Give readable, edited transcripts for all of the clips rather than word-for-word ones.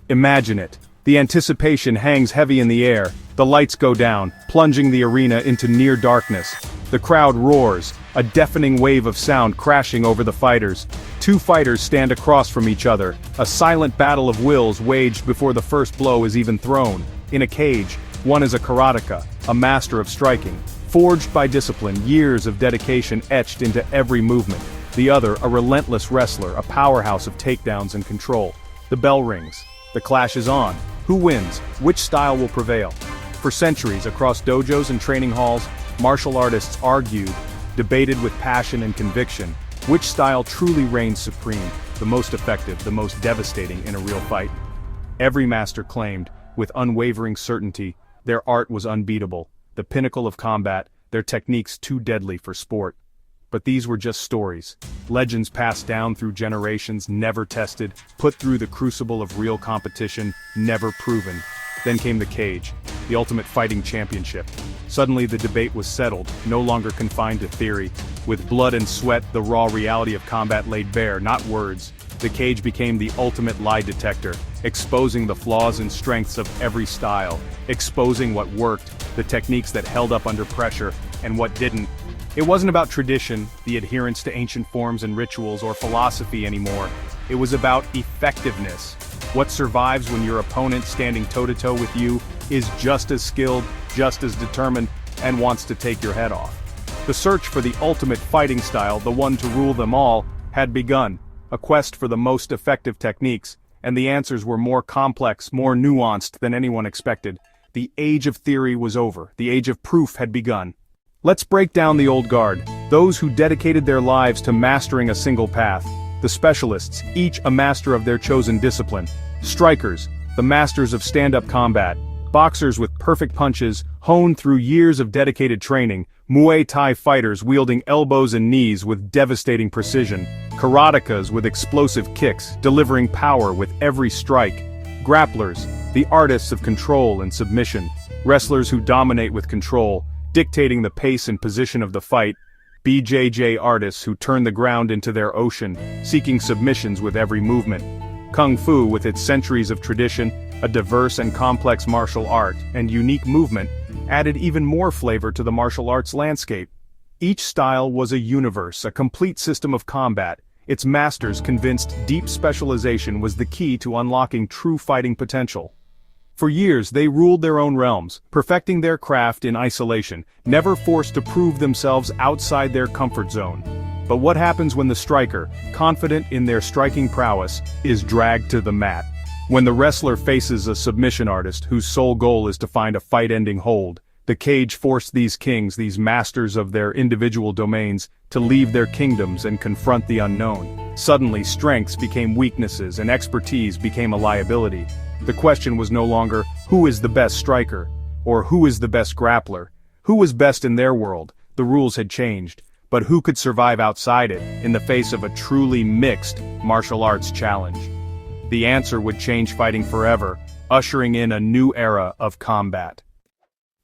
Imagine it. The anticipation hangs heavy in the air, the lights go down, plunging the arena into near darkness. The crowd roars, a deafening wave of sound crashing over the fighters. Two fighters stand across from each other, a silent battle of wills waged before the first blow is even thrown. In a cage, one is a karateka, a master of striking, forged by discipline, years of dedication etched into every movement. The other, a relentless wrestler, a powerhouse of takedowns and control. The bell rings. The clash is on. Who wins? Which style will prevail? For centuries, across dojos and training halls, martial artists argued, debated with passion and conviction, which style truly reigns supreme, the most effective, the most devastating in a real fight. Every master claimed, with unwavering certainty, their art was unbeatable, the pinnacle of combat, their techniques too deadly for sport. But these were just stories, legends passed down through generations, never tested, put through the crucible of real competition, never proven. Then came the cage, the ultimate fighting championship. Suddenly the debate was settled, no longer confined to theory. With blood and sweat, the raw reality of combat laid bare, not words. The cage became the ultimate lie detector, exposing the flaws and strengths of every style, exposing what worked, the techniques that held up under pressure, and what didn't. It wasn't about tradition, the adherence to ancient forms and rituals, or philosophy anymore. It was about effectiveness. What survives when your opponent standing toe-to-toe with you is just as skilled, just as determined, and wants to take your head off. The search for the ultimate fighting style, the one to rule them all, had begun, a quest for the most effective techniques, and the answers were more complex, more nuanced than anyone expected. The age of theory was over, the age of proof had begun. Let's break down the old guard, those who dedicated their lives to mastering a single path. The specialists, each a master of their chosen discipline. Strikers, the masters of stand-up combat. Boxers with perfect punches, honed through years of dedicated training. Muay Thai fighters wielding elbows and knees with devastating precision. Karatekas with explosive kicks, delivering power with every strike. Grapplers, the artists of control and submission. Wrestlers who dominate with control, dictating the pace and position of the fight. BJJ artists who turn the ground into their ocean, seeking submissions with every movement. Kung Fu, with its centuries of tradition, a diverse and complex martial art, and unique movement, added even more flavor to the martial arts landscape. Each style was a universe, a complete system of combat. Its masters convinced deep specialization was the key to unlocking true fighting potential. For years they ruled their own realms, perfecting their craft in isolation, never forced to prove themselves outside their comfort zone. But what happens when the striker, confident in their striking prowess, is dragged to the mat? When the wrestler faces a submission artist whose sole goal is to find a fight-ending hold, the cage forced these kings, these masters of their individual domains, to leave their kingdoms and confront the unknown. Suddenly strengths became weaknesses and expertise became a liability. The question was no longer, who is the best striker? Or who is the best grappler? Who was best in their world? The rules had changed. But who could survive outside it, in the face of a truly mixed martial arts challenge? The answer would change fighting forever, ushering in a new era of combat.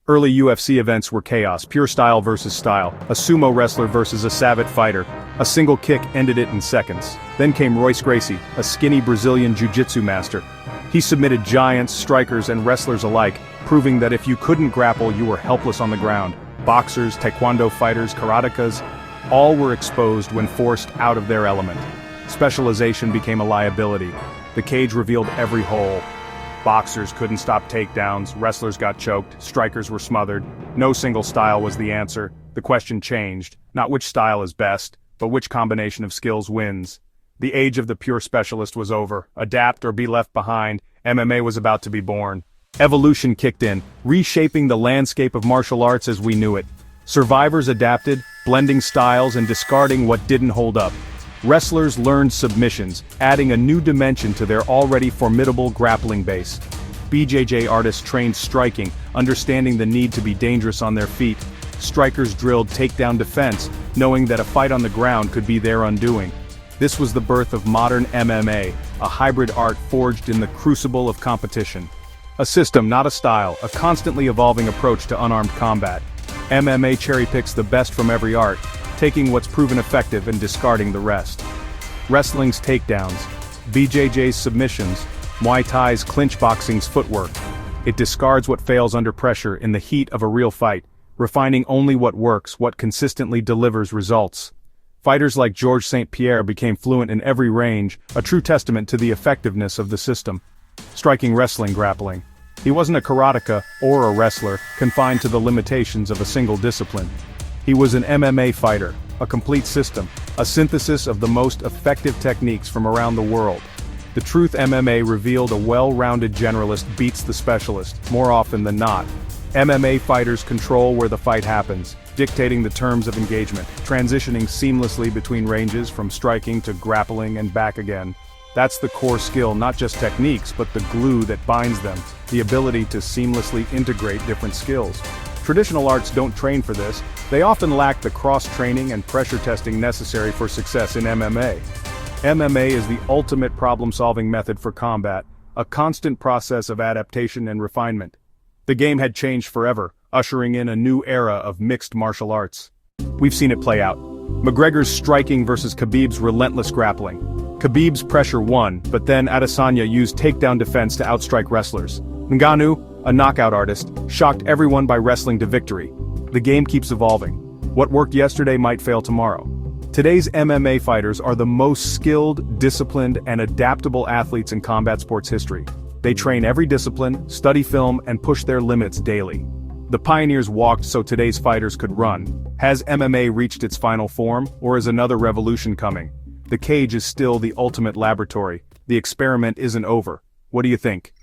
Early UFC events were chaos, pure style versus style, a sumo wrestler versus a savate fighter. A single kick ended it in seconds. Then came Royce Gracie, a skinny Brazilian jiu-jitsu master. He submitted giants, strikers, and wrestlers alike, proving that if you couldn't grapple, you were helpless on the ground. Boxers, taekwondo fighters, karatekas, all were exposed when forced out of their element. Specialization became a liability. The cage revealed every hole. Boxers couldn't stop takedowns, wrestlers got choked, strikers were smothered. No single style was the answer. The question changed, not which style is best, but which combination of skills wins. The age of the pure specialist was over. Adapt or be left behind, MMA was about to be born. Evolution kicked in, reshaping the landscape of martial arts as we knew it. Survivors adapted, blending styles and discarding what didn't hold up. Wrestlers learned submissions, adding a new dimension to their already formidable grappling base. BJJ artists trained striking, understanding the need to be dangerous on their feet. Strikers drilled takedown defense, knowing that a fight on the ground could be their undoing. This was the birth of modern MMA, a hybrid art forged in the crucible of competition. A system, not a style, a constantly evolving approach to unarmed combat. MMA cherry-picks the best from every art, taking what's proven effective and discarding the rest. Wrestling's takedowns, BJJ's submissions, Muay Thai's clinch boxing's footwork. It discards what fails under pressure in the heat of a real fight, refining only what works, what consistently delivers results. Fighters like Georges St-Pierre became fluent in every range, a true testament to the effectiveness of the system. Striking, wrestling, grappling. He wasn't a karateka or a wrestler, confined to the limitations of a single discipline. He was an MMA fighter, a complete system, a synthesis of the most effective techniques from around the world. The Truth MMA revealed a well-rounded generalist beats the specialist, more often than not. MMA fighters control where the fight happens, dictating the terms of engagement, transitioning seamlessly between ranges from striking to grappling and back again. That's the core skill, not just techniques, but the glue that binds them, the ability to seamlessly integrate different skills. Traditional arts don't train for this. They often lack the cross-training and pressure testing necessary for success in MMA. MMA is the ultimate problem-solving method for combat, a constant process of adaptation and refinement. The game had changed forever, ushering in a new era of mixed martial arts. We've seen it play out. McGregor's striking versus Khabib's relentless grappling. Khabib's pressure won, but then Adesanya used takedown defense to outstrike wrestlers. Ngannou, a knockout artist, shocked everyone by wrestling to victory. The game keeps evolving. What worked yesterday might fail tomorrow. Today's MMA fighters are the most skilled, disciplined, and adaptable athletes in combat sports history. They train every discipline, study film, and push their limits daily. The pioneers walked so today's fighters could run. Has MMA reached its final form, or is another revolution coming? The cage is still the ultimate laboratory. The experiment isn't over. What do you think?